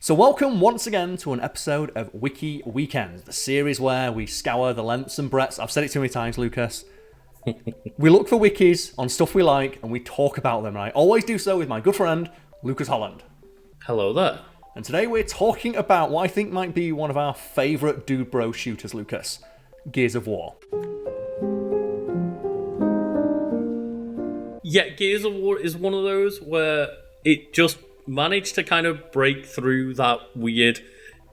So welcome once again to an episode of Wiki Weekends, the series where we scour the lengths and breadths. I've said it too many times, Lucas. We look for wikis on stuff we like and we talk about them. And I always do so with my good friend, Lucas Holland. Hello there. And today we're talking about what I think might be one of our favourite dude bro shooters, Lucas. Gears of War. Yeah, Gears of War is one of those where it just managed to kind of break through that weird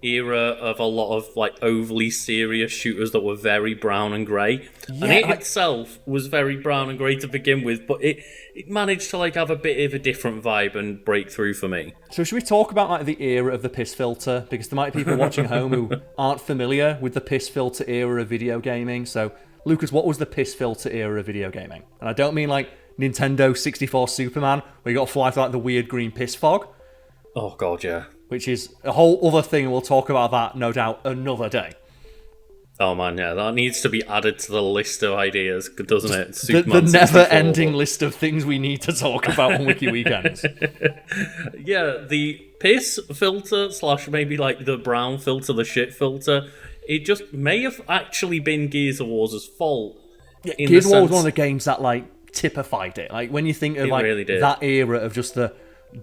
era of a lot of like overly serious shooters that were very brown and grey. Yeah, and it itself was very brown and grey to begin with, but it managed to like have a bit of a different vibe and break through for me. So should we talk about like the era of the piss filter? Because there might be people watching at home who aren't familiar with the piss filter era of video gaming. So Lucas, what was the piss filter era of video gaming? And I don't mean like Nintendo 64 Superman, where you got to fly through like the weird green piss fog. Oh god, yeah. Which is a whole other thing, and we'll talk about that, no doubt, another day. Oh man, yeah, that needs to be added to the list of ideas, doesn't it? The never-ending list of things we need to talk about on Wiki Weekends. Yeah, the piss filter / maybe like the brown filter, the shit filter, it just may have actually been Gears of War's fault. Yeah, Gears of War was one of the games that like typified it. Like when you think of like really that era of just the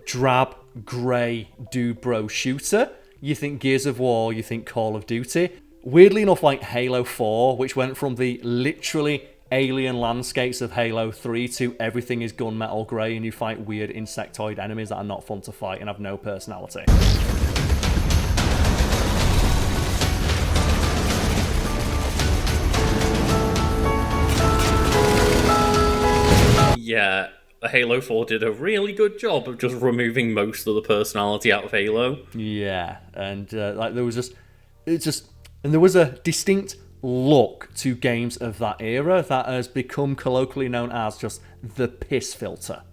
drab, grey, dude bro shooter, you think Gears of War, you think Call of Duty. Weirdly enough, like Halo 4, which went from the literally alien landscapes of Halo 3 to everything is gunmetal grey and you fight weird insectoid enemies that are not fun to fight and have no personality. Yeah, Halo 4 did a really good job of just removing most of the personality out of Halo. Yeah, and like there was there was a distinct look to games of that era that has become colloquially known as just the piss filter.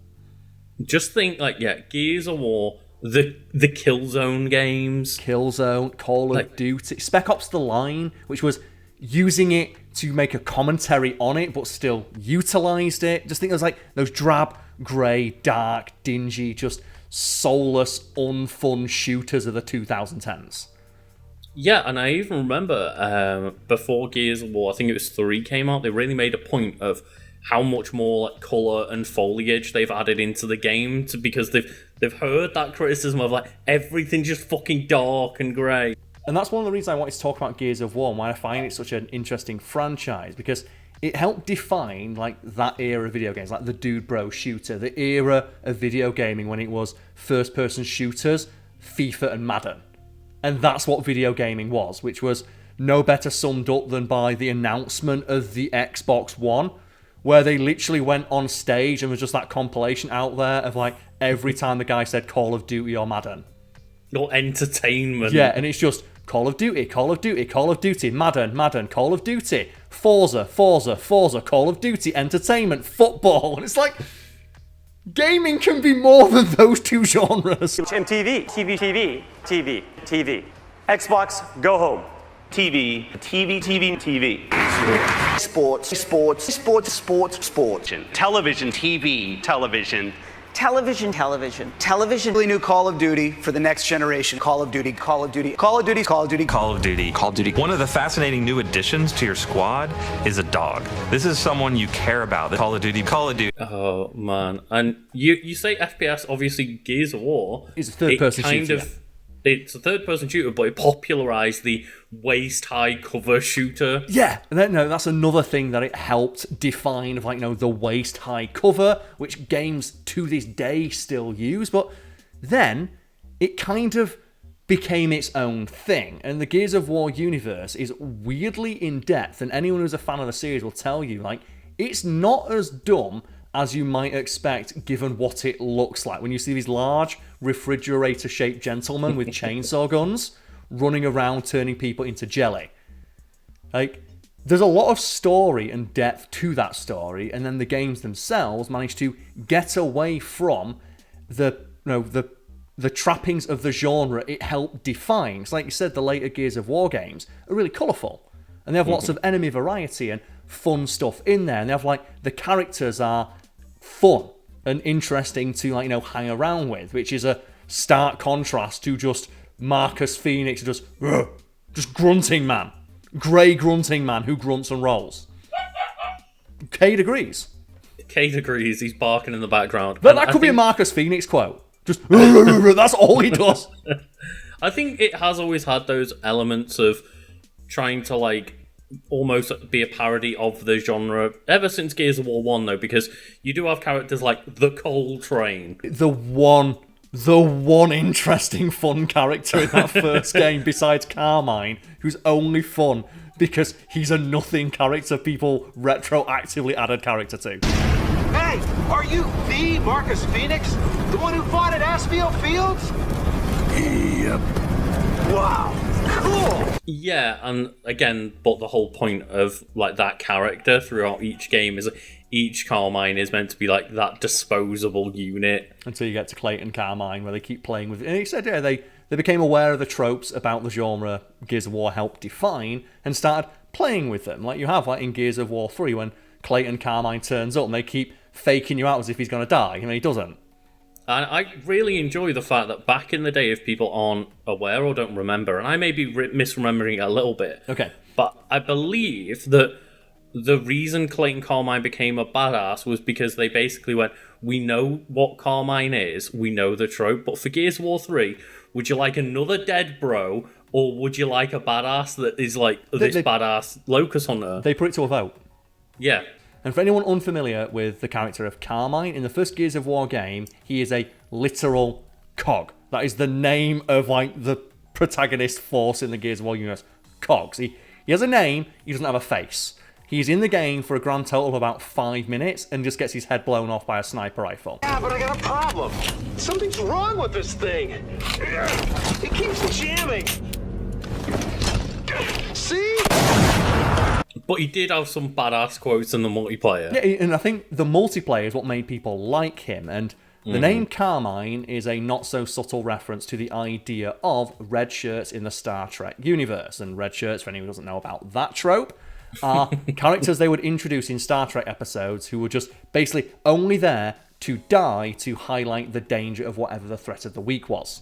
Just think, like, yeah, Gears of War, the Killzone games. Killzone, Call of Duty, Spec Ops The Line, which was using it to make a commentary on it, but still utilised it. Just think there's like those drab, grey, dark, dingy, just soulless, unfun shooters of the 2010s. Yeah, and I even remember before Gears of War, I think it was 3 came out, they really made a point of how much more like colour and foliage they've added into the game because they've heard that criticism of like everything just fucking dark and grey. And that's one of the reasons I wanted to talk about Gears of War and why I find it such an interesting franchise, because it helped define like that era of video games, like the dude bro shooter, the era of video gaming when it was first-person shooters, FIFA and Madden. And that's what video gaming was, which was no better summed up than by the announcement of the Xbox One, where they literally went on stage and was just that compilation out there of like every time the guy said Call of Duty or Madden. Or entertainment. Yeah, and it's just Call of Duty, Call of Duty, Call of Duty, Madden, Call of Duty, Forza, Call of Duty, entertainment, football. And it's like, gaming can be more than those two genres. MTV, TV. Xbox, go home. TV. Sports. Television, TV. Television. Really new Call of Duty for the next generation. Call of Duty. One of the fascinating new additions to your squad is a dog. This is someone you care about. Call of Duty. Oh man, and you say FPS, obviously Gears of War. It's a third-person shooter. It's a third-person shooter, but it popularised the waist-high cover shooter. Yeah, and then, no, that's another thing that it helped define, of like, the waist-high cover, which games to this day still use. But then it kind of became its own thing, and the Gears of War universe is weirdly in depth. And anyone who's a fan of the series will tell you, like, it's not as dumb as you might expect given what it looks like. When you see these large refrigerator-shaped gentlemen with chainsaw guns running around turning people into jelly. Like, there's a lot of story and depth to that story, and then the games themselves manage to get away from the trappings of the genre it helped define. It's like you said, the later Gears of War games are really colourful, and they have lots of enemy variety and fun stuff in there, and they have like the characters are fun and interesting to hang around with, which is a stark contrast to just Marcus Phoenix, just grunting man. Grey grunting man who grunts and rolls. Cade agrees. Cade agrees, he's barking in the background. But that could be a Marcus Phoenix quote. Just, that's all he does. I think it has always had those elements of trying to, like, almost be a parody of the genre ever since Gears of War 1, though, because you do have characters like the Coal Train. The one interesting fun character in that first game, besides Carmine, who's only fun because he's a nothing character people retroactively added character to. Hey, are you the Marcus Phoenix? The one who fought at Asfield Fields? Yep. Wow, cool! Yeah, and again, but the whole point of, like, that character throughout each game is each Carmine is meant to be, like, that disposable unit. Until you get to Clayton Carmine, where they keep playing with it. And he said, yeah, they became aware of the tropes about the genre Gears of War helped define and started playing with them. Like you have, like, in Gears of War 3, when Clayton Carmine turns up and they keep faking you out as if he's going to die. I mean, he doesn't. And I really enjoy the fact that back in the day, if people aren't aware or don't remember, and I may be misremembering it a little bit, okay, but I believe that the reason Clayton Carmine became a badass was because they basically went, we know what Carmine is, we know the trope, but for Gears of War 3, would you like another dead bro, or would you like a badass that is like this badass Locust Hunter? They put it to a vote. Yeah. And for anyone unfamiliar with the character of Carmine, in the first Gears of War game, he is a literal cog. That is the name of, like, the protagonist force in the Gears of War universe. Cogs. He has a name, he doesn't have a face. He's in the game for a grand total of about 5 minutes and just gets his head blown off by a sniper rifle. Yeah, but I got a problem. Something's wrong with this thing. It keeps jamming. See? But he did have some badass quotes in the multiplayer. Yeah, and I think the multiplayer is what made people like him. And the name Carmine is a not-so-subtle reference to the idea of red shirts in the Star Trek universe. And red shirts, for anyone who doesn't know about that trope, are characters they would introduce in Star Trek episodes who were just basically only there to die to highlight the danger of whatever the threat of the week was.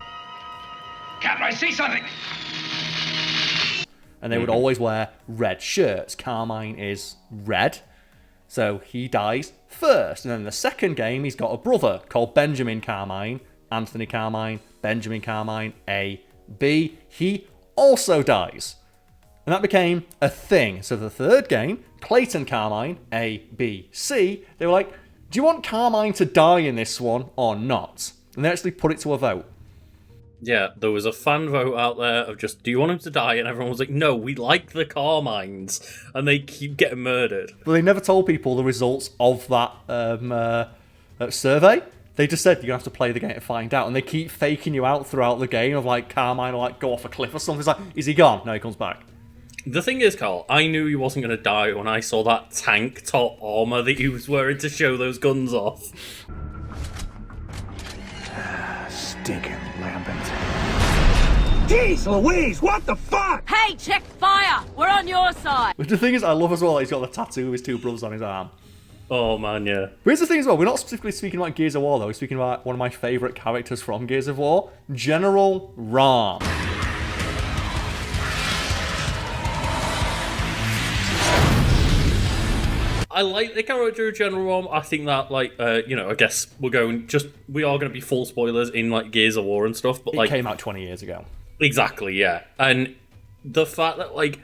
Captain, I see something. And they would always wear red shirts. Carmine is red, so he dies first. And then in the second game, he's got a brother called Benjamin Carmine, Anthony Carmine, Benjamin Carmine, A, B. He also dies. And that became a thing. So the third game, Clayton Carmine, A, B, C, they were like, do you want Carmine to die in this one or not? And they actually put it to a vote. Yeah, there was a fan vote out there of just, do you want him to die? And everyone was like, no, we like the Carmines. And they keep getting murdered. But they never told people the results of that survey. They just said, you're going to have to play the game to find out. And they keep faking you out throughout the game of, like, Carmine will, like, go off a cliff or something. It's like, is he gone? No, he comes back. The thing is, Karl, I knew he wasn't going to die when I saw that tank top armor that he was wearing to show those guns off. Stinking lambent. Jeez Louise, what the fuck? Hey, check fire! We're on your side! But the thing is, I love as well, he's got the tattoo of his two brothers on his arm. Oh, man, yeah. But here's the thing as well, we're not specifically speaking about Gears of War, though. We're speaking about one of my favourite characters from Gears of War, General Rahm. I like the character of General Rom. I think that, like, I guess we are going to be full spoilers in, like, Gears of War and stuff, but, It like... came out 20 years ago. Exactly, yeah. And the fact that, like,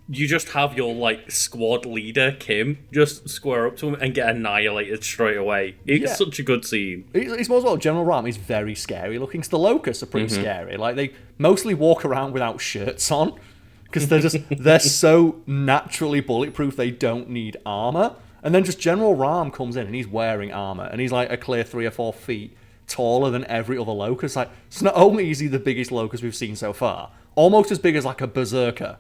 you just have your, like, squad leader, Kim, just square up to him and get annihilated straight away. It's such a good scene. It's more as well, General Ram is very scary looking, because the Locusts are pretty scary. Like, they mostly walk around without shirts on, because they're so naturally bulletproof, they don't need armor. And then just General Ram comes in and he's wearing armor, and he's like a clear 3 or 4 feet taller than every other Locust. Like, so not only is he the biggest Locust we've seen so far, almost as big as like a berserker.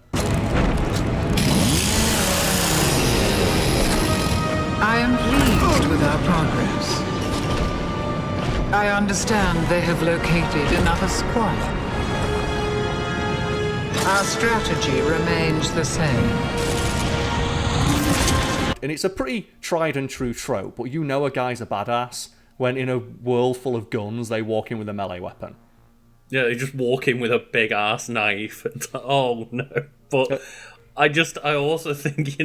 I am pleased with our progress. I understand they have located another squad. Our strategy remains the same. And it's a pretty tried and true trope, but you know a guy's a badass when in a world full of guns, they walk in with a melee weapon. Yeah, they just walk in with a big ass knife. It's like, oh no. But I also think,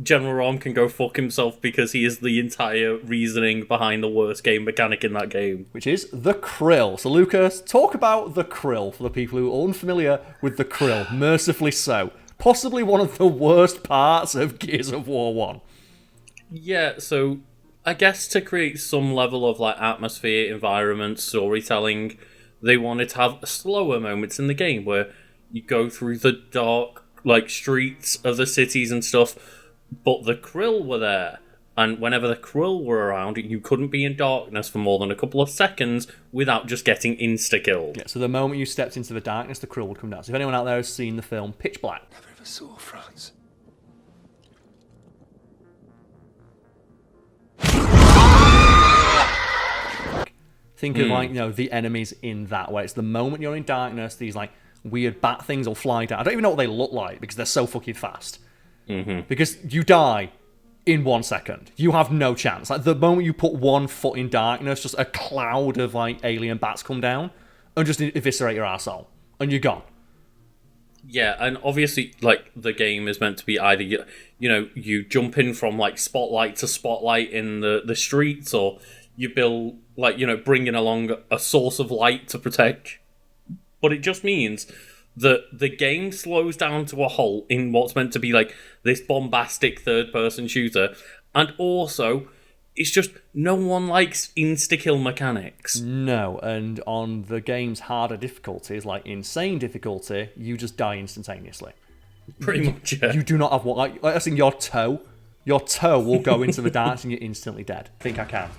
General Rom can go fuck himself because he is the entire reasoning behind the worst game mechanic in that game. Which is the Krill. So Lucas, talk about the Krill for the people who are unfamiliar with the Krill, mercifully so. Possibly one of the worst parts of Gears of War 1. Yeah, so I guess to create some level of like atmosphere, environment, storytelling, they wanted to have slower moments in the game where you go through the dark like streets of the cities and stuff. But the Krill were there, and whenever the Krill were around, you couldn't be in darkness for more than a couple of seconds without just getting insta-killed. Yeah, so the moment you stepped into the darkness, the Krill would come down. So if anyone out there has seen the film Pitch Black... Never ever saw France. Think of the enemies in that way. It's the moment you're in darkness, these like weird bat things will fly down. I don't even know what they look like because they're so fucking fast. Mm-hmm. Because you die in 1 second. You have no chance. Like the moment you put one foot in darkness, just a cloud of like alien bats come down and just eviscerate your arsehole. And you're gone. Yeah, and obviously, like, the game is meant to be either, you jump in from, like, spotlight to spotlight in the streets, or you build, like, bringing along a source of light to protect. But it just means that the game slows down to a halt in what's meant to be, like, this bombastic third-person shooter, and also... it's just no one likes insta-kill mechanics. No, and on the game's harder difficulties, like insane difficulty, you just die instantaneously. Pretty much, yeah. You do not have what, like I think your toe will go into the darts and you're instantly dead. I think I can.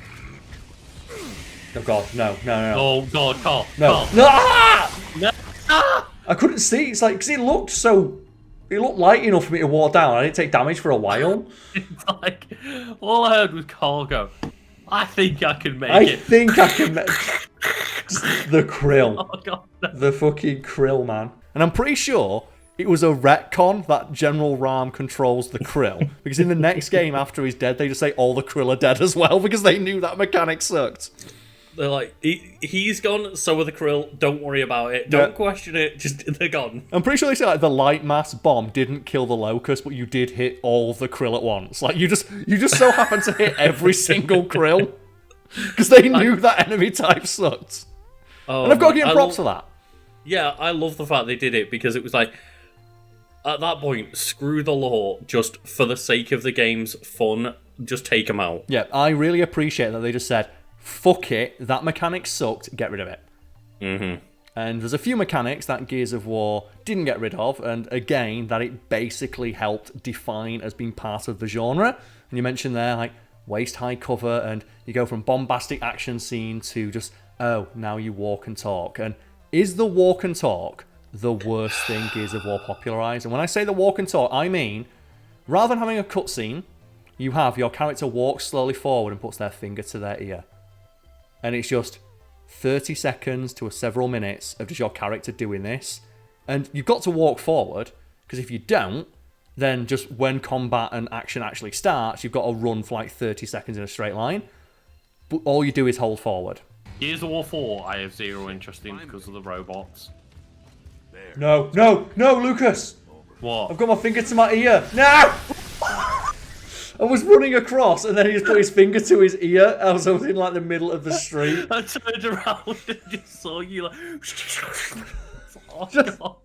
Oh god, no. Oh god, Karl. No. Karl. No! Ah! No. Ah! I couldn't see. It's like, because it looked light enough for me to walk down. I didn't take damage for a while. It's like, all I heard was Karl go, I think I can make it. I think I can make the Krill. Oh, God, no. The fucking Krill, man. And I'm pretty sure it was a retcon that General Ram controls the Krill. Because in the next game after he's dead, they just say all the Krill are dead as well because they knew that mechanic sucked. They're like, he's gone, so are the Krill, don't worry about it, don't question it, just, they're gone. I'm pretty sure they say like the light mass bomb didn't kill the locust, but you did hit all of the Krill at once. Like you just so happened to hit every single Krill because they knew that enemy type sucked. And I've got to give them props for that. Yeah, I love the fact they did it because it was like, at that point, screw the lore, just for the sake of the game's fun, just take them out. Yeah, I really appreciate that they just said, fuck it, that mechanic sucked, get rid of it. Mm-hmm. And there's a few mechanics that Gears of War didn't get rid of, and again, that it basically helped define as being part of the genre. And you mentioned there, like, waist-high cover, and you go from bombastic action scene to just, oh, now you walk and talk. And is the walk and talk the worst thing Gears of War popularised? And when I say the walk and talk, I mean, rather than having a cutscene, you have your character walk slowly forward and puts their finger to their ear. And it's just 30 seconds to several minutes of just your character doing this. And you've got to walk forward, because if you don't, then just when combat and action actually starts, you've got to run for like 30 seconds in a straight line. But all you do is hold forward. Gears of War 4, I have zero interest in because of the robots. No, Lucas! What? I've got my finger to my ear. No! I was running across, and then he just put his finger to his ear. I was in like the middle of the street. I turned around and just saw you like... Oh, God.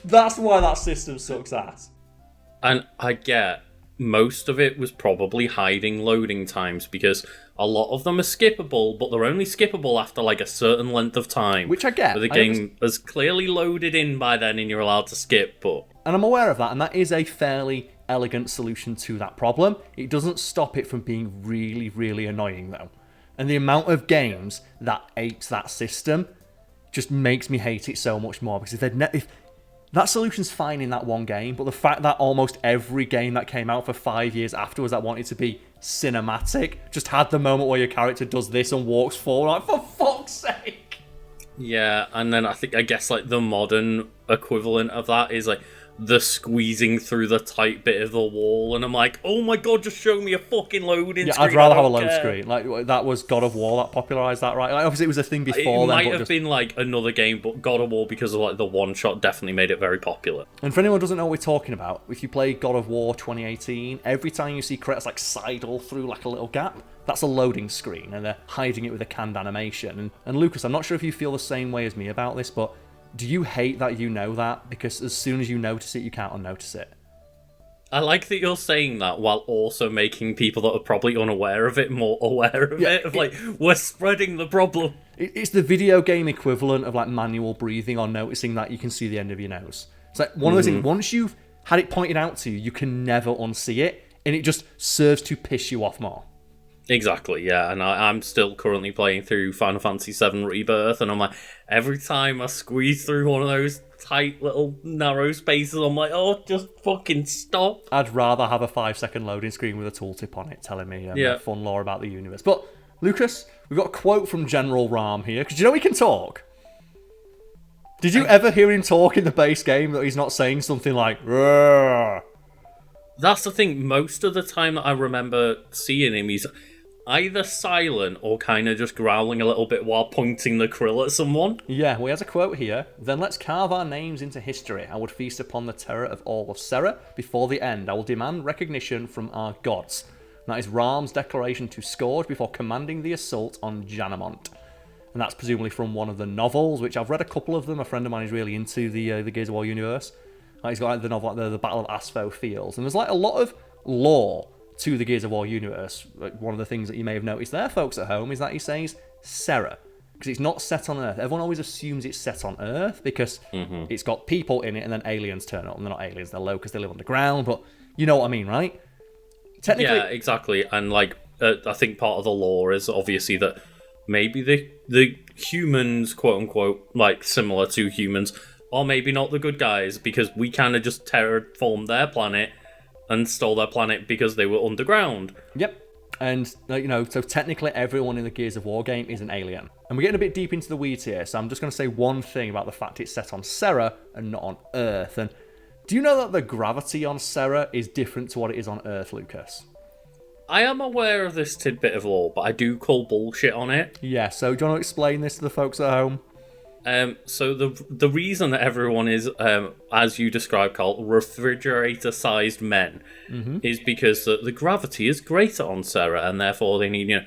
That's why that system sucks ass. And I get most of it was probably hiding loading times because a lot of them are skippable, but they're only skippable after like a certain length of time. Which I get. But the game is clearly loaded in by then and you're allowed to skip, but... And I'm aware of that, and that is a fairly elegant solution to that problem. It doesn't stop it from being really, really annoying, though. And the amount of games that apes that system just makes me hate it so much more, because if that solution's fine in that one game, but the fact that almost every game that came out for 5 years afterwards that wanted to be cinematic just had the moment where your character does this and walks forward, like, for fuck's sake! Yeah, and then I guess like the modern equivalent of that is like, the squeezing through the tight bit of the wall, and I'm like, oh my god, just show me a fucking loading screen. I'd rather I have a don't load care. screen. Like, that was God of War that popularised that, right? Like, obviously, it was a thing before It then. might but have just... been like another game, but God of War, because of like the one shot, definitely made it very popular. And for anyone who doesn't know what we're talking about, if you play God of War 2018, every time you see Kratos like sidle through like a little gap, that's a loading screen, and they're hiding it with a canned animation. And Lucas, I'm not sure if you feel the same way as me about this, but do you hate that you know that? Because as soon as you notice it, you can't unnotice it. I like that you're saying that while also making people that are probably unaware of it more aware of it. Of like, we're spreading the problem. It's the video game equivalent of like manual breathing or noticing that you can see the end of your nose. It's like one of those things, once you've had it pointed out to you, you can never unsee it, and it just serves to piss you off more. Exactly, yeah, and I'm still currently playing through Final Fantasy VII Rebirth, and I'm like, every time I squeeze through one of those tight little narrow spaces, I'm like, oh, just fucking stop. I'd rather have a 5-second loading screen with a tooltip on it telling me fun lore about the universe. But, Lucas, we've got a quote from General Ram here, because you know he can talk. Did you ever hear him talk in the base game that he's not saying something like, "Roar"? That's the thing, most of the time that I remember seeing him, he's either silent or kind of just growling a little bit while pointing the krill at someone. Yeah, well, he has a quote here. Then let's carve our names into history. I would feast upon the terror of all of Serra. Before the end, I will demand recognition from our gods. And that is Ram's declaration to Scourge before commanding the assault on Janamont. And that's presumably from one of the novels, which I've read a couple of them. A friend of mine is really into the Gears of War universe. Like, he's got like the novel, like the Battle of Aspho Fields. And there's like a lot of lore to the Gears of War universe. Like, one of the things that you may have noticed there, folks at home, is that he says Serra, because it's not set on Earth. Everyone always assumes it's set on Earth because it's got people in it, and then aliens turn up. And they're not aliens, they're locusts, they live underground, but you know what I mean, right? Technically, yeah, exactly. And like, I think part of the lore is obviously that maybe the humans, quote unquote, like similar to humans, are maybe not the good guys, because we kind of just terraformed their planet and stole their planet because they were underground. Yep. And, so technically everyone in the Gears of War game is an alien. And we're getting a bit deep into the weeds here, so I'm just going to say one thing about the fact it's set on Serra and not on Earth. And do you know that the gravity on Serra is different to what it is on Earth, Lucas? I am aware of this tidbit of lore, but I do call bullshit on it. Yeah, so do you want to explain this to the folks at home? So the reason that everyone is, as you described, Karl, refrigerator-sized men, is because the gravity is greater on Serra, and therefore they need,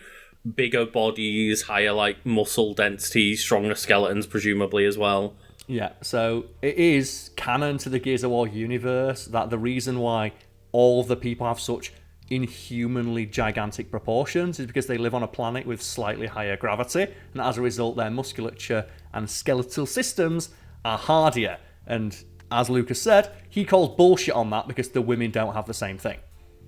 bigger bodies, higher like muscle density, stronger skeletons, presumably as well. Yeah, so it is canon to the Gears of War universe that the reason why all of the people have such inhumanly gigantic proportions is because they live on a planet with slightly higher gravity, and as a result their musculature and skeletal systems are hardier. And as Lucas said, he calls bullshit on that because the women don't have the same thing.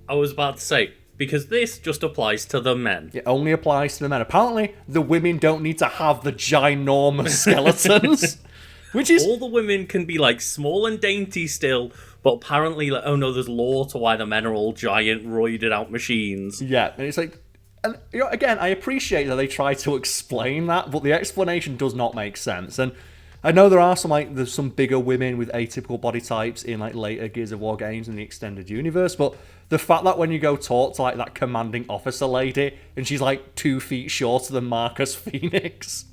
I was about to say, because this just applies to the men. It only applies to the men. Apparently the women don't need to have the ginormous skeletons. Which is... all the women can be like small and dainty still, but apparently, like, oh no, there's lore to why the men are all giant, roided out machines. Yeah, and it's like, and again, I appreciate that they try to explain that, but the explanation does not make sense. And I know there are there's some bigger women with atypical body types in like later Gears of War games in the extended universe, but the fact that when you go talk to like that commanding officer lady, and she's like 2 feet shorter than Marcus Phoenix.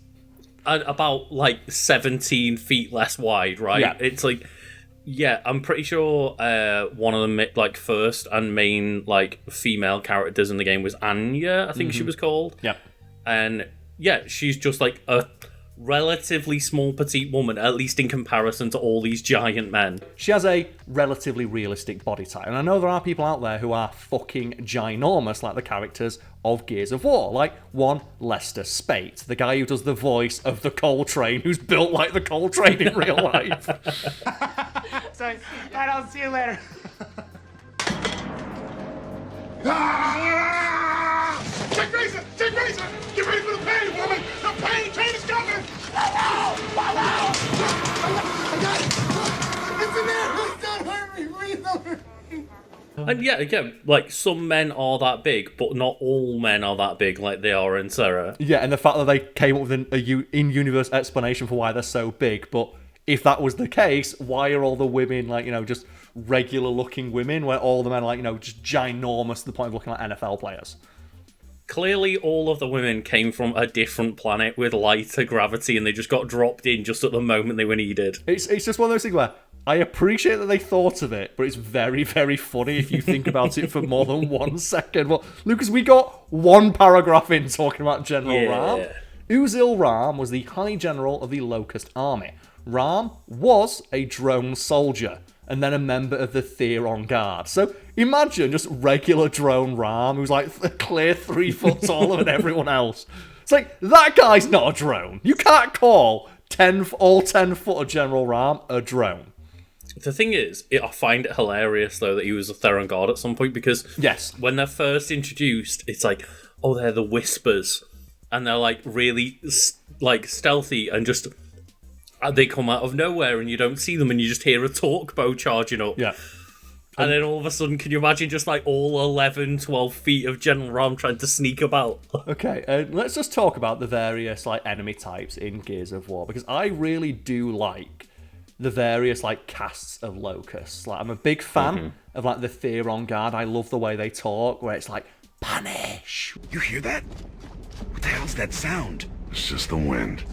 And about like 17 feet less wide, right? Yeah. It's like, yeah, I'm pretty sure one of the like first and main like female characters in the game was Anya, I think she was called. Yeah. And yeah, she's just like a relatively small petite woman, at least in comparison to all these giant men. She has a relatively realistic body type, and I know there are people out there who are fucking ginormous like the characters of Gears of War, like one Lester Spate, the guy who does the voice of the coal train, who's built like the coal train in real life. Sorry. All right, I'll see you later. Check Razor! Check Razor! Get ready for the pain, woman! The pain train is coming! I got it! It's in there! Don't hurt me! Please don't hurt me! And yeah, again, like, some men are that big, but not all men are that big like they are in Serra. Yeah, and the fact that they came up with an in-universe explanation for why they're so big, but if that was the case, why are all the women like, just regular looking women, where all the men are like, just ginormous to the point of looking like NFL players? Clearly, all of the women came from a different planet with lighter gravity, and they just got dropped in just at the moment they were needed. It's just one of those things where I appreciate that they thought of it, but it's very, very funny if you think about it for more than 1 second. Well, Lucas, we got one paragraph in talking about General Ram. Uzil Ram was the High General of the Locust Army. Ram was a drone soldier, and then a member of the Theron Guard. So imagine just regular drone Ram, who's like a clear 3 foot taller than everyone else. It's like, that guy's not a drone. You can't call all 10 foot of General Ram a drone. The thing is, I find it hilarious, though, that he was a Theron Guard at some point, because when they're first introduced, it's like, oh, they're the Whispers. And they're, like, really, like, stealthy, and just... they come out of nowhere, and you don't see them, and you just hear a torque bow charging up. Yeah. And then all of a sudden, can you imagine just, like, all 11, 12 feet of General Ram trying to sneak about? Okay, let's just talk about the various, like, enemy types in Gears of War, because I really do like the various, like, casts of Locusts. Like, I'm a big fan of, like, the Theron Guard. I love the way they talk, where it's like, punish! You hear that? What the hell's that sound? It's just the wind.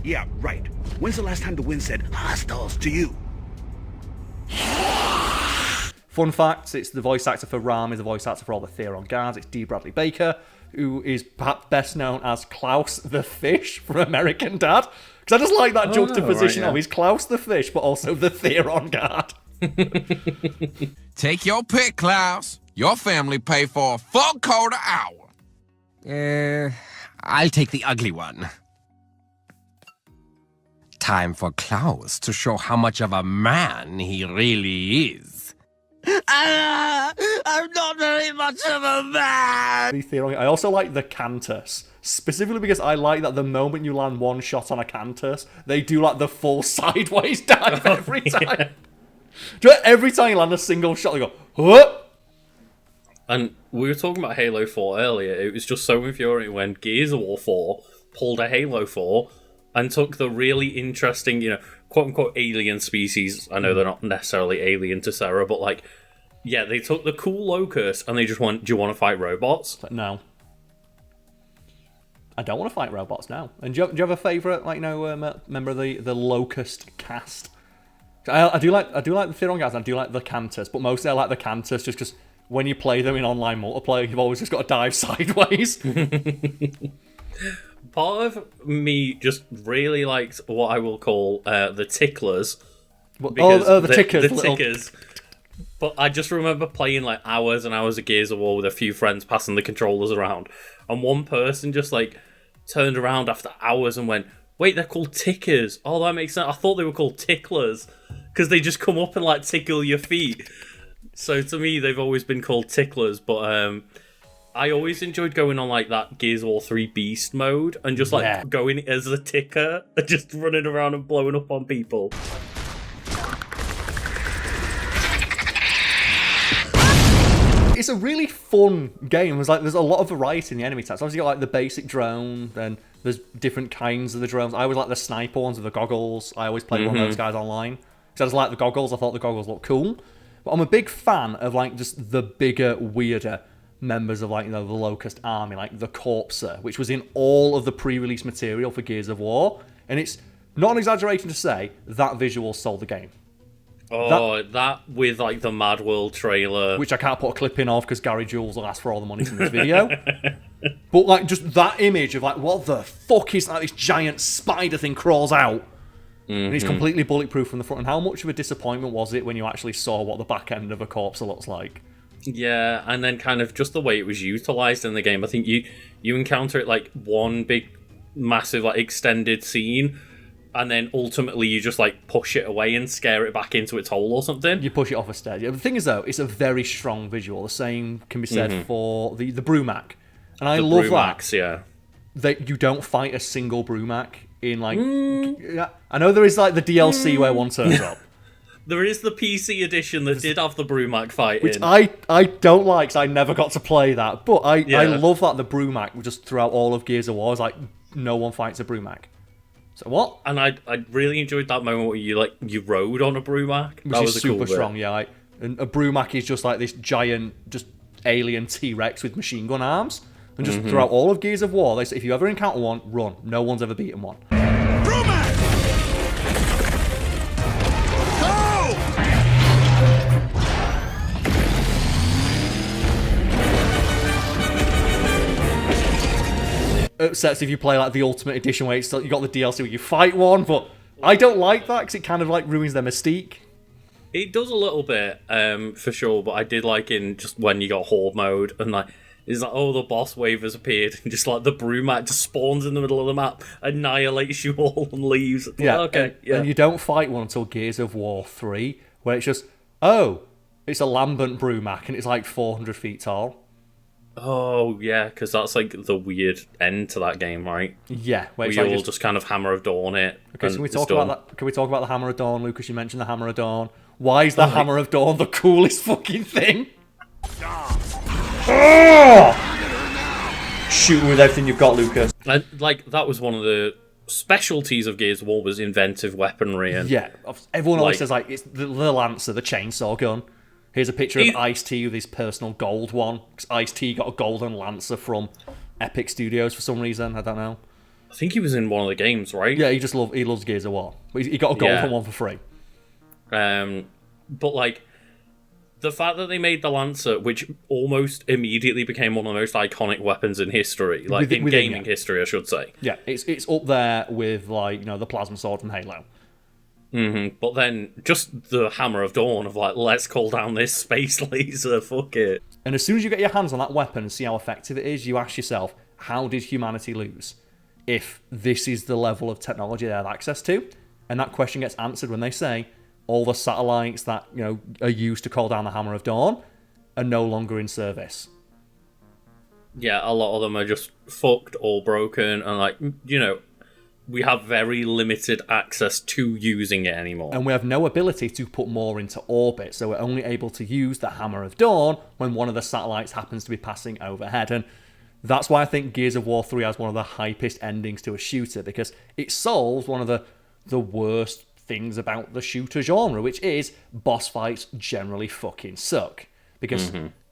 Yeah, right. When's the last time the wind said hostiles to you? Fun fact, it's the voice actor for Ram is the voice actor for all the Theron Guards. It's D. Bradley Baker, who is perhaps best known as Klaus the Fish from American Dad. Because I just like that juxtaposition of he's Klaus the Fish, but also the Theron Guard. Take your pick, Klaus. Your family pay for a full quarter hour. I'll take the ugly one. Time for Klaus to show how much of a man he really is. I'm not very much of a man! I also like the Cantus, specifically because I like that the moment you land one shot on a Cantus, they do like the full sideways dive every time. Every time you land a single shot, they go, huh? And we were talking about Halo 4 earlier. It was just so infuriating when Gears of War 4 pulled a Halo 4 and took the really interesting, quote-unquote alien species. I know they're not necessarily alien to Sarah, but, like, yeah, they took the cool Locust and they just went, do you want to fight robots? No. I don't want to fight robots now. And do you have a favourite, like, member of the Locust cast? I do like the Theron guys, and I do like the Cantus, but mostly I like the Cantus just because when you play them in online multiplayer, you've always just got to dive sideways. Part of me just really liked what I will call the ticklers. The tickers. The tickers. But I just remember playing like hours and hours of Gears of War with a few friends, passing the controllers around. And one person just like turned around after hours and went, wait, they're called tickers. Oh, that makes sense. I thought they were called ticklers. Because they just come up and like tickle your feet. So to me, they've always been called ticklers. But I always enjoyed going on like that Gears of War 3 Beast mode and just like going as a ticker and just running around and blowing up on people. It's a really fun game. There's a lot of variety in the enemy types. Obviously, you got like the basic drone, then there's different kinds of the drones. I always like the sniper ones with the goggles. I always play one of those guys online. Because I just like the goggles. I thought the goggles looked cool. But I'm a big fan of like just the bigger, weirder members of like the Locust Army, like the Corpser, which was in all of the pre-release material for Gears of War. And it's not an exaggeration to say that visual sold the game. Oh, that with like the Mad World trailer, which I can't put a clip in of because Gary Jules will ask for all the money from this video. But like just that image of like, what the fuck is like this giant spider thing crawls out and it's completely bulletproof from the front. And how much of a disappointment was it when you actually saw what the back end of a Corpser looks like? Yeah, and then kind of just the way it was utilized in the game. I think you encounter it like one big, massive like extended scene. And then ultimately you just like push it away and scare it back into its hole or something. You push it off a stage. The thing is though, it's a very strong visual. The same can be said for the Brumac. And I love Brumacs, that. Yeah. That you don't fight a single Brumac in like... I know there is like the DLC where one turns up. There is the PC edition that did have the Brumac fighting. Which I don't like because I never got to play that. But I love that the Brumac just throughout all of Gears of War is like no one fights a Brumac. So what? And I really enjoyed that moment where you rode on a Brumac. Which That is was a super cool strong, bit. yeah. And a Brumac is just like this giant, just alien T-Rex with machine gun arms. And just throughout all of Gears of War, they say if you ever encounter one, run. No one's ever beaten one. Brumac! Go! Upsets if you play like the Ultimate Edition where you got the DLC where you fight one, but I don't like that because it kind of like ruins their mystique. It does a little bit, for sure, but I did like in just when you got Horde mode and like it's like, oh, the boss wave has appeared, and just like the Brumac just spawns in the middle of the map, annihilates you all, and leaves. Yeah, okay, and you don't fight one until Gears of War 3, where it's just, oh, it's a lambent Brumac, and it's like 400 feet tall. Oh yeah, because that's like the weird end to that game, right? Yeah, where you all just kind of Hammer of Dawn it. Okay, so can we talk about that? Can we talk about the Hammer of Dawn, Lucas? You mentioned the Hammer of Dawn. Why is the Hammer of Dawn the coolest fucking thing? Shoot with everything you've got, Lucas. And, like, that was one of the specialties of Gears of War, was inventive weaponry. And yeah, everyone always says, like, it's the Lancer, the chainsaw gun. Here's a picture of Ice-T with his personal gold one. Because Ice-T got a golden Lancer from Epic Studios for some reason. I don't know. I think he was in one of the games, right? Yeah, he loves Gears of War. But he got a golden one for free. But, like, the fact that they made the Lancer, which almost immediately became one of the most iconic weapons in history, like within gaming history, I should say. Yeah, it's up there with, like, the plasma sword from Halo. But then just the Hammer of Dawn of like, let's call down this space laser, fuck it. And as soon as you get your hands on that weapon and see how effective it is, you ask yourself, how did humanity lose if this is the level of technology they have access to? And that question gets answered when they say all the satellites that are used to call down the Hammer of Dawn are no longer in service. Yeah, a lot of them are just fucked or broken, and like, we have very limited access to using it anymore. And we have no ability to put more into orbit, so we're only able to use the Hammer of Dawn when one of the satellites happens to be passing overhead. And that's why I think Gears of War 3 has one of the hypest endings to a shooter, because it solves one of the worst things about the shooter genre, which is boss fights generally fucking suck. Because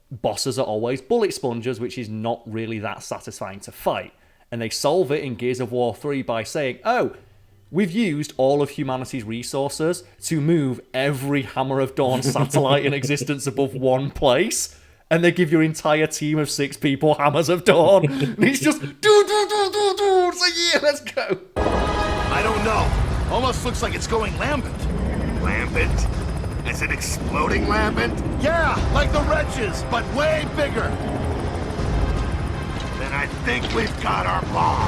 bosses are always bullet sponges, which is not really that satisfying to fight. And they solve it in Gears of War 3 by saying, oh, we've used all of humanity's resources to move every Hammer of Dawn satellite in existence above one place. And they give your entire team of 6 people Hammers of Dawn. And it's just, do. It's like, yeah, let's go. I don't know. Almost looks like it's going lambent. Lambent? Is it exploding lambent? Yeah, like the wretches, but way bigger. Then I think we've got our bomb.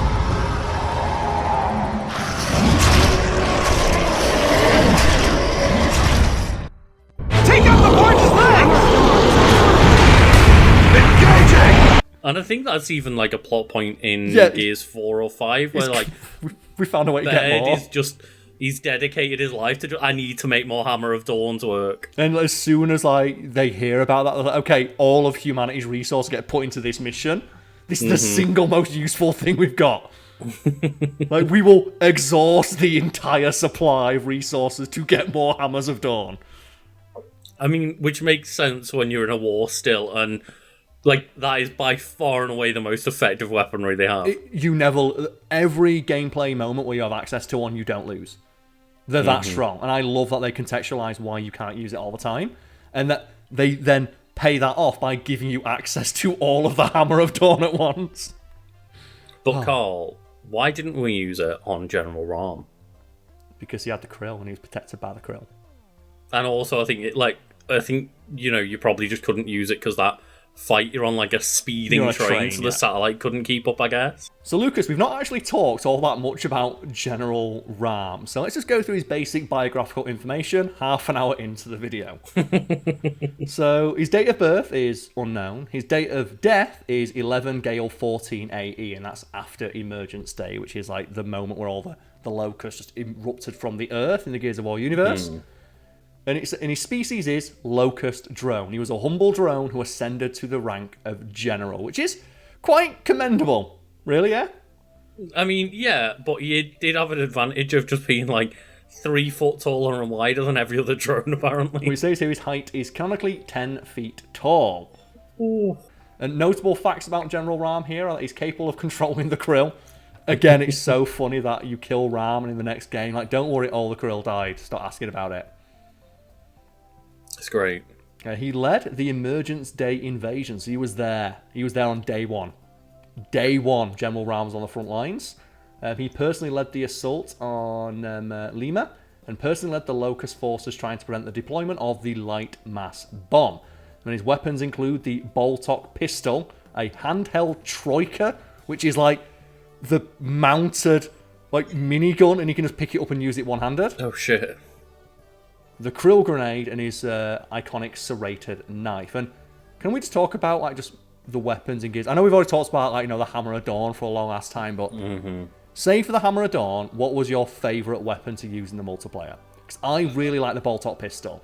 Take out the barge's legs! Engaging! And I think that's even like a plot point in Gears 4 or 5, where like we found a way to get more. Is just, he's dedicated his life to I need to make more Hammer of Dawns work. And as soon as like they hear about that, they're like, okay, all of humanity's resources get put into this mission. This is the single most useful thing we've got. Like, we will exhaust the entire supply of resources to get more Hammers of Dawn. I mean, which makes sense when you're in a war still, and like that is by far and away the most effective weaponry they have. Every gameplay moment where you have access to one, you don't lose. They're that strong, and I love that they contextualize why you can't use it all the time, and that they then pay that off by giving you access to all of the Hammer of Dawn at once. But Karl, why didn't we use it on General Rom? Because he had the krill and he was protected by the krill. And also, I think you probably just couldn't use it because that fight you're on like a speeding train, so the satellite couldn't keep up, I guess. So Lucas, we've not actually talked all that much about General Ram, so let's just go through his basic biographical information half an hour into the video. So his date of birth is unknown. His date of death is 11 Gale 14 AE, and that's after Emergence Day, which is like the moment where all the locusts just erupted from the Earth in the Gears of War universe. And his species is Locust Drone. He was a humble drone who ascended to the rank of General, which is quite commendable. Really, yeah? I mean, yeah, but he did have an advantage of just being like 3 foot taller and wider than every other drone, apparently. We say so his height is canonically 10 feet tall. Ooh. And notable facts about General Ram here are that he's capable of controlling the krill. Again, it's so funny that you kill Ram and in the next game, like, don't worry, all the krill died. Stop asking about it. It's great. He led the Emergence Day invasion, so he was there. He was there on day one. Day one, General Ram was on the front lines. He personally led the assault on Lima, and personally led the Locust forces trying to prevent the deployment of the light mass bomb. And his weapons include the Boltok pistol, a handheld Troika, which is like the mounted like minigun, and you can just pick it up and use it one-handed. Oh shit. The Krill grenade and his iconic serrated knife. And can we just talk about like just the weapons and gears? I know we've already talked about like, you know, the Hammer of Dawn for a long ass time, but say for the Hammer of Dawn, what was your favourite weapon to use in the multiplayer? Because I really like the Boltok pistol.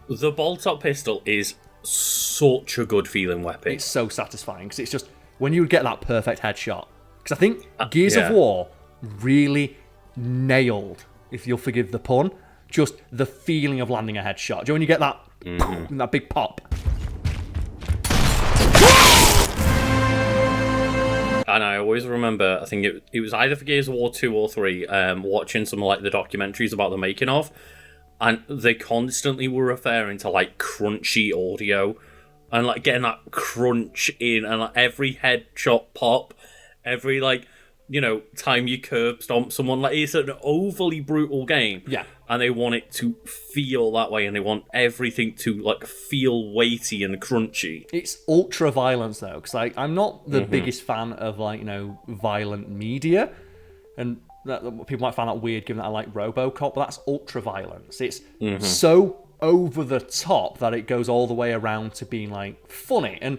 The Boltok pistol is such a good feeling weapon. It's so satisfying because it's just when you get that perfect headshot. Because I think Gears of War really nailed, if you'll forgive the pun, just the feeling of landing a headshot. Do you know when you get that, that big pop? And I always remember, I think it was either for Gears of War 2 or 3, watching some of like the documentaries about the making of, and they constantly were referring to like crunchy audio and like getting that crunch in, and like every headshot pop, every like, you know, time you curb stomp someone, like it's an overly brutal game. Yeah. And they want it to feel that way, and they want everything to like feel weighty and crunchy. It's ultra violence though, because like I'm not the biggest fan of like, you know, violent media, and that, people might find that weird given that I like RoboCop, but that's ultra violence. It's so over the top that it goes all the way around to being like funny. And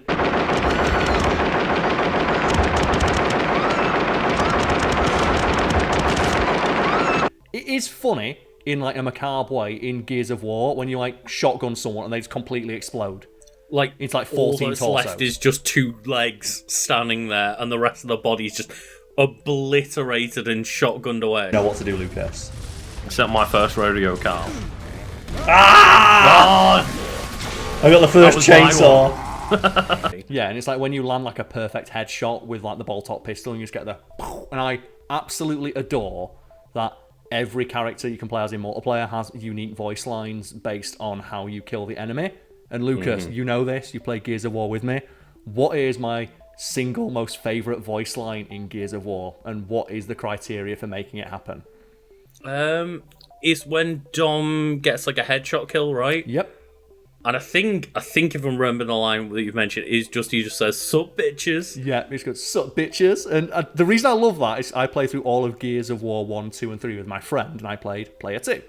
it is funny in like a macabre way in Gears of War when you like shotgun someone and they just completely explode. Like it's like 14 all that's torsos. left is just 2 legs standing there, and the rest of the body's just obliterated and shotgunned away. You know what to do, Lucas. Except my first rodeo, Karl. Ah! God! I got the first chainsaw. Yeah, and it's like when you land like a perfect headshot with like the Boltok pistol and you just get the... And I absolutely adore that every character you can play as in multiplayer has unique voice lines based on how you kill the enemy. And Lucas, you know this, you play Gears of War with me. What is my single most favourite voice line in Gears of War, and what is the criteria for making it happen? It's when Dom gets like a headshot kill, right? Yep. And I think if I'm remembering the line that you've mentioned is just he just says "sup bitches." Yeah, he's got "sup bitches," and the reason I love that is I played through all of Gears of War 1, 2, and 3 with my friend, and I played Player 2.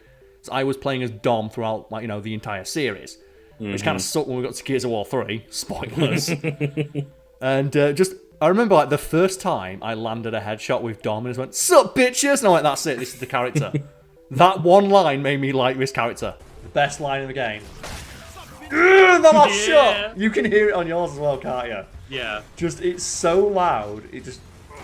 So I was playing as Dom throughout, like, you know, the entire series, which kind of sucked when we got to Gears of War 3. Spoilers. And just, I remember like the first time I landed a headshot with Dom and just went, "Sup bitches," and I went, "That's it. This is the character." That one line made me like this character. The best line in the game. That last shot! You can hear it on yours as well, can't you? Yeah. Just, it's so loud, it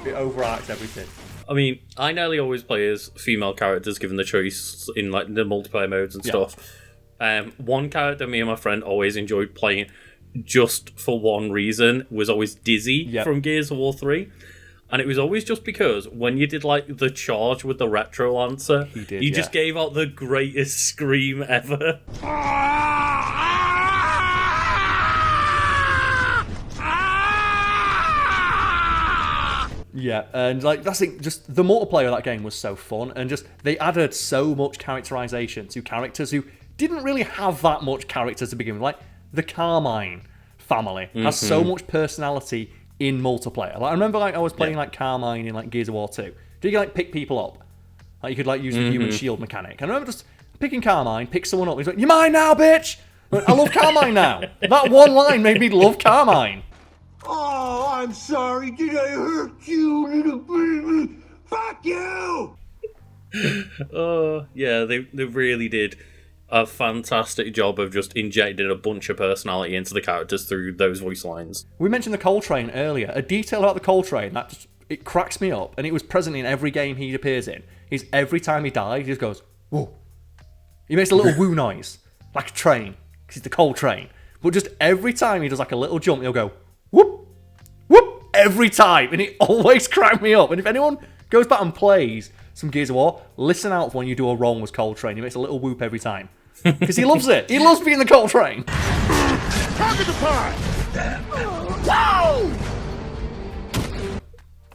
overacts everything. I mean, I nearly always play as female characters given the choice in like the multiplayer modes and stuff. One character me and my friend always enjoyed playing just for one reason was always Dizzy from Gears of War 3. And it was always just because when you did like the charge with the Retro Lancer, he just gave out the greatest scream ever. Yeah, and like that's it, just the multiplayer of that game was so fun, and just they added so much characterization to characters who didn't really have that much character to begin with. Like the Carmine family has so much personality in multiplayer. Like I remember like I was playing like Carmine in like Gears of War 2. Did you like pick people up? Like you could like use the human shield mechanic. And I remember just picking Carmine, pick someone up, he's like, "You're mine now, bitch!" I love Carmine now. That one line made me love Carmine. Oh, I'm sorry. Did I hurt you, little baby? Fuck you! Oh, yeah, they really did a fantastic job of just injecting a bunch of personality into the characters through those voice lines. We mentioned the Coltrane earlier. A detail about the Coltrane that just it cracks me up, and it was present in every game he appears in, is every time he dies, he just goes, whoa. He makes a little woo noise, like a train, because it's the cold train. But just every time he does like a little jump, he'll go, whoop, whoop, every time. And it always cracked me up. And if anyone goes back and plays some Gears of War, listen out for when you do a wrong with cold train. He makes a little whoop every time. Because he loves it. He loves being the cold train. Target the pie! Whoa!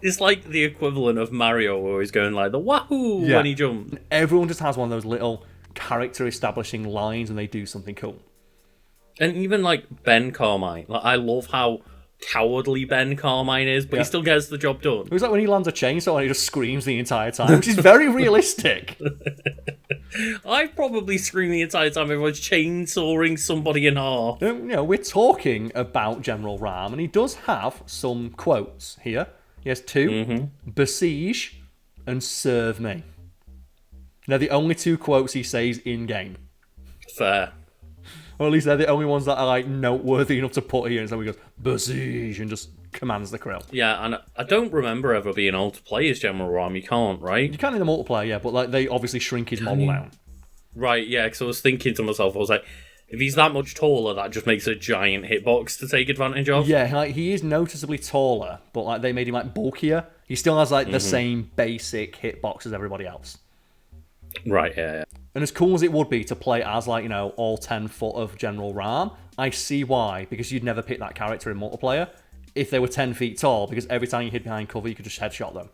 It's like the equivalent of Mario where he's going like the wahoo when he jumps. Everyone just has one of those little character establishing lines when they do something cool. And even like Ben Carmine. Like, I love how cowardly Ben Carmine is, but he still gets the job done. It was like when he lands a chainsaw and he just screams the entire time, which is very realistic. I probably scream the entire time everyone's chainsawing somebody in half. You know, we're talking about General Ram, and he does have some quotes here. He has two, besiege and serve me. They're the only two quotes he says in-game. Fair. Or at least they're the only ones that are like noteworthy enough to put here. And so he goes, besiege, and just commands the krill. Yeah, and I don't remember ever being able to play as General Ram. You can't, right? You can in the multiplayer, yeah, but like they obviously shrink his model down. Right, yeah, because I was thinking to myself, I was like, if he's that much taller, that just makes a giant hitbox to take advantage of. Yeah, like he is noticeably taller, but like they made him like bulkier. He still has like the same basic hitbox as everybody else. Right, yeah. And as cool as it would be to play as, like, you know, all 10 foot of General Ram, I see why, because you'd never pick that character in multiplayer if they were 10 feet tall, because every time you hid behind cover, you could just headshot them.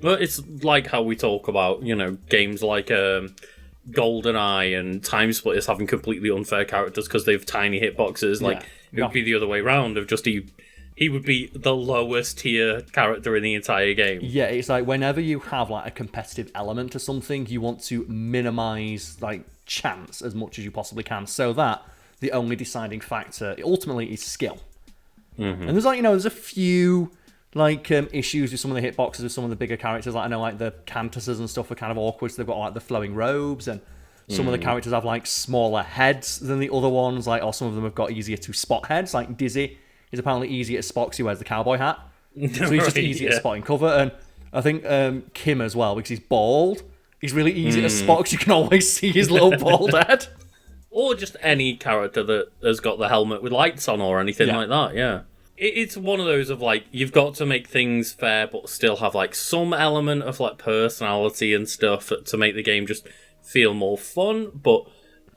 Well, it's like how we talk about, you know, games like GoldenEye and Time Splitters having completely unfair characters because they have tiny hitboxes. Like, it would be the other way around of just he would be the lowest tier character in the entire game. Yeah, it's like whenever you have like a competitive element to something, you want to minimize like chance as much as you possibly can, so that the only deciding factor ultimately is skill. And there's like, you know, there's a few like issues with some of the hitboxes with some of the bigger characters. Like I know like the Cantuses and stuff are kind of awkward, so they've got like the flowing robes, and some of the characters have like smaller heads than the other ones, like, or some of them have got easier to spot heads, like Dizzy is apparently easier to spot because he wears the cowboy hat. So he's just easier to spot in cover. And I think Kim as well, because he's bald, he's really easy to spot because you can always see his little bald head. Or just any character that has got the helmet with lights on or anything like that, yeah. It's one of those of, like, you've got to make things fair but still have, like, some element of, like, personality and stuff to make the game just feel more fun, but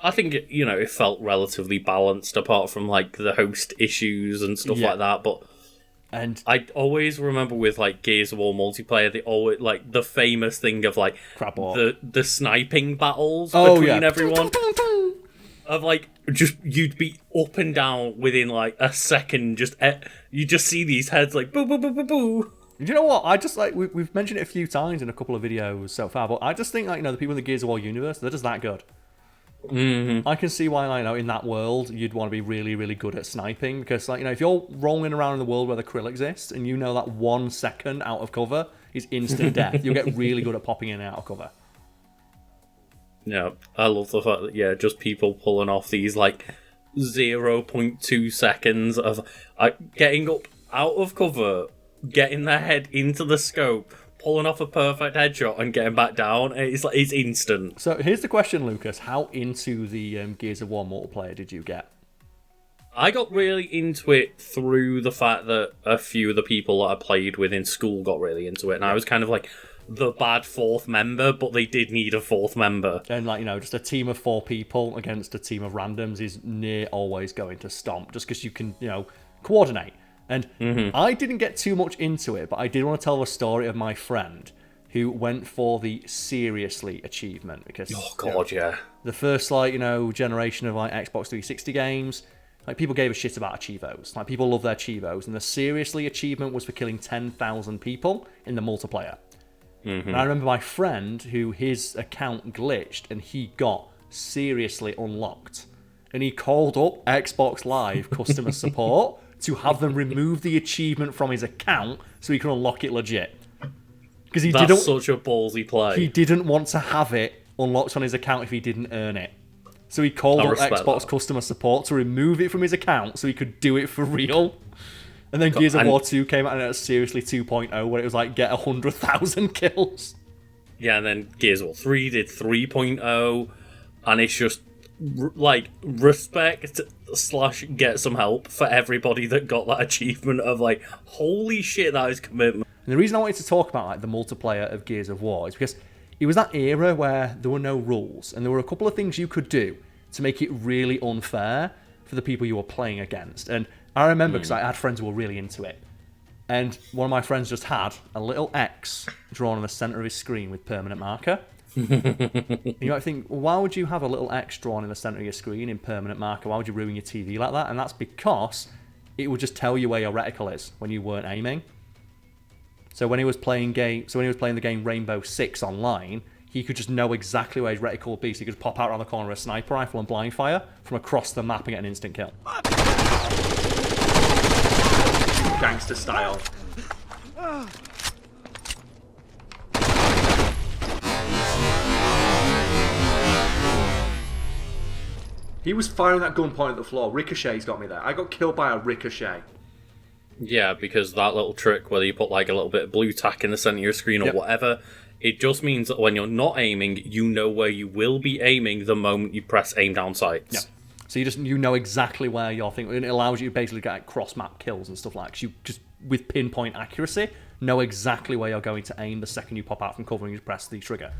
I think, you know, it felt relatively balanced apart from, like, the host issues and stuff like that. But I always remember with, like, Gears of War multiplayer, they always, like, the famous thing of, like, the sniping battles between everyone. Of, like, just, you'd be up and down within, like, a second. You just see these heads, like, boo, boo, boo, boo, boo. Do you know what? I just, like, we've mentioned it a few times in a couple of videos so far, but I just think, like, you know, the people in the Gears of War universe, they're just that good. I can see why, like, you know, in that world you'd want to be really, really good at sniping, because, like, you know, if you're rolling around in the world where the krill exists and you know that 1 second out of cover is instant death, you'll get really good at popping in and out of cover. Yeah, I love the fact that, just people pulling off these, like, 0.2 seconds of getting up out of cover, getting their head into the scope, pulling off a perfect headshot and getting back down. It's instant. So here's the question, Lucas. How into the Gears of War multiplayer did you get? I got really into it through the fact that a few of the people that I played with in school got really into it, and I was kind of like the bad fourth member, but they did need a fourth member. And, like, you know, just a team of 4 people against a team of randoms is near always going to stomp, just because you can, you know, coordinate. And I didn't get too much into it, but I did want to tell the story of my friend who went for the Seriously achievement, because the first, like, you know, generation of, like, Xbox 360 games, like, people gave a shit about Achievos. Like, people love their Achievos, and the Seriously achievement was for killing 10,000 people in the multiplayer. And I remember my friend who his account glitched and he got Seriously unlocked, and he called up Xbox Live customer support to have them remove the achievement from his account so he can unlock it legit. Because That's such a ballsy play. He didn't want to have it unlocked on his account if he didn't earn it. So he called up Xbox customer support to remove it from his account so he could do it for real. And then Gears of War 2 came out and it was seriously 2.0, where it was like, get 100,000 kills. Yeah, and then Gears of War 3 did 3.0, and it's just, like, respect / get some help for everybody that got that achievement of, like, holy shit, that is commitment. And the reason I wanted to talk about, like, the multiplayer of Gears of War is because it was that era where there were no rules, and there were a couple of things you could do to make it really unfair for the people you were playing against. And I remember, because I had friends who were really into it, and one of my friends just had a little X drawn on the centre of his screen with permanent marker. You might think, well, why would you have a little X drawn in the centre of your screen in permanent marker? Why would you ruin your TV like that? And that's because it would just tell you where your reticle is when you weren't aiming. So when he was playing the game Rainbow Six online, he could just know exactly where his reticle would be, so he could pop out around the corner with a sniper rifle and blind fire from across the map and get an instant kill. Gangster style. He was firing that gun point at the floor. Ricochet's got me there. I got killed by a ricochet. Yeah, because that little trick, whether you put like a little bit of blue tack in the center of your screen or whatever, it just means that when you're not aiming, you know where you will be aiming the moment you press aim down sights. Yeah. So you know exactly where you're thinking, and it allows you to basically get cross map kills and stuff like that. You just, with pinpoint accuracy, know exactly where you're going to aim the second you pop out from cover and you press the trigger.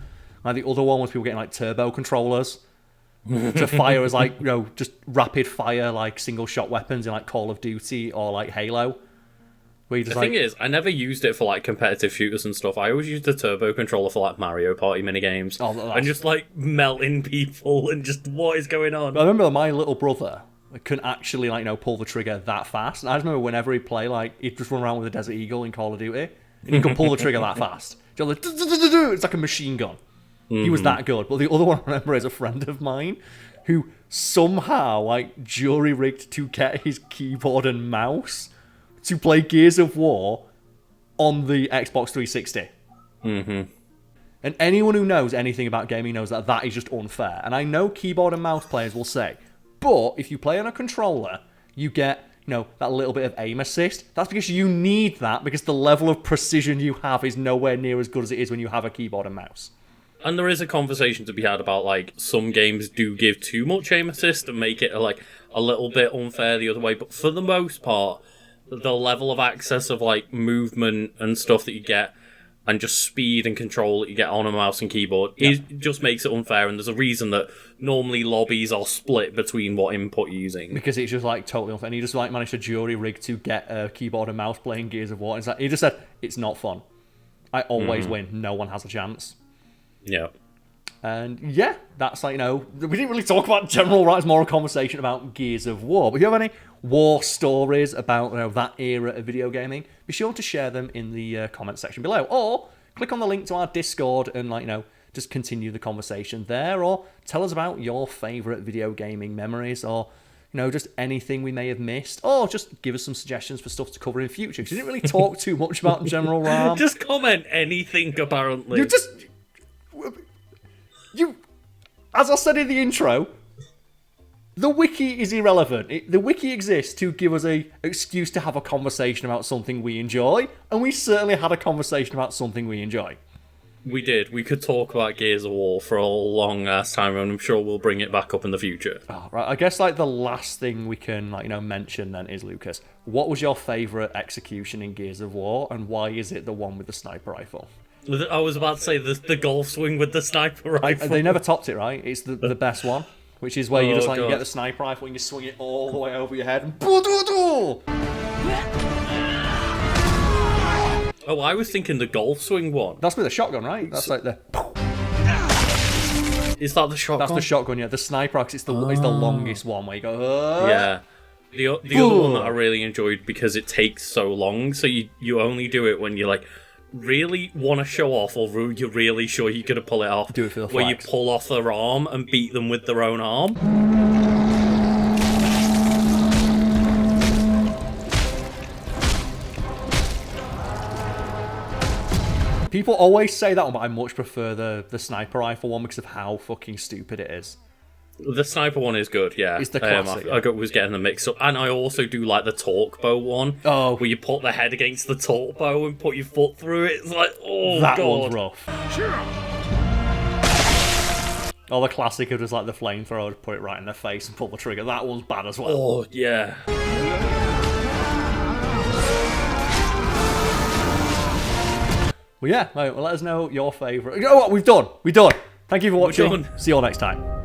Like the other one was people getting like turbo controllers to fire as like, you know, just rapid fire like single shot weapons in like Call of Duty or like Halo. The thing is, I never used it for like competitive shooters and stuff. I always used the turbo controller for like Mario Party minigames. And just like melting people and just what is going on. I remember my little brother couldn't actually like, you know, pull the trigger that fast. And I just remember whenever he'd play, like he'd just run around with a Desert Eagle in Call of Duty and he could pull the trigger that fast. It's like a machine gun. He was that good. But the other one I remember is a friend of mine who somehow like jury rigged to get his keyboard and mouse to play Gears of War on the Xbox 360. Mm-hmm. And anyone who knows anything about gaming knows that that is just unfair. And I know keyboard and mouse players will say, but if you play on a controller, you get, you know, that little bit of aim assist. That's because you need that, because the level of precision you have is nowhere near as good as it is when you have a keyboard and mouse. And there is a conversation to be had about, like, some games do give too much aim assist and make it, like, a little bit unfair the other way. But for the most part, the level of access of, like, movement and stuff that you get and just speed and control that you get on a mouse and keyboard, it just makes it unfair. And there's a reason that normally lobbies are split between what input you're using. Because it's just, like, totally unfair. And he just, like, managed to jury rig to get a keyboard and mouse playing Gears of War. It's like, he just said, it's not fun. I always win. No one has a chance. Yeah. And yeah, that's like, you know, we didn't really talk about general rights, more a conversation about Gears of War. But if you have any war stories about, you know, that era of video gaming, be sure to share them in the comment section below. Or click on the link to our Discord and, like, you know, just continue the conversation there. Or tell us about your favourite video gaming memories, or, you know, just anything we may have missed. Or just give us some suggestions for stuff to cover in future, because you didn't really talk too much about General RAM. Just comment anything, apparently. You, as I said in the intro, the wiki is irrelevant. The wiki exists to give us an excuse to have a conversation about something we enjoy, and we certainly had a conversation about something we enjoy. We did. We could talk about Gears of War for a long ass time, and I'm sure we'll bring it back up in the future. Oh, right. I guess like the last thing we can, like, you know, mention then is, Lucas, what was your favourite execution in Gears of War, and why is it the one with the sniper rifle? I was about to say the golf swing with the sniper rifle. They never topped it, right? It's the best one, which is where you just, like, you get the sniper rifle and you swing it all the way over your head. And oh, I was thinking the golf swing one. That's with a shotgun, right? That's like the... Is that the shotgun? That's the shotgun, yeah. The sniper rifle is the longest one where you go... Yeah. The other one that I really enjoyed, because it takes so long, so you only do it when you, like, really want to show off, or you're really sure you're going to pull it off. Do it for the where flags. You pull off their arm and beat them with their own arm. People always say that one, but I much prefer the sniper rifle one because of how fucking stupid it is. The sniper one is good, yeah. It's the classic. I was getting the mix up. And I also do like the torque bow one. Oh. Where you put the head against the torque bow and put your foot through it. It's like, oh, that God. one's rough. Or the classic of just like the flamethrower, put it right in their face and pull the trigger. That one's bad as well. Oh, yeah. Well, yeah, right, well, let us know your favourite. You know what? We're done. Thank you for watching. See you all next time.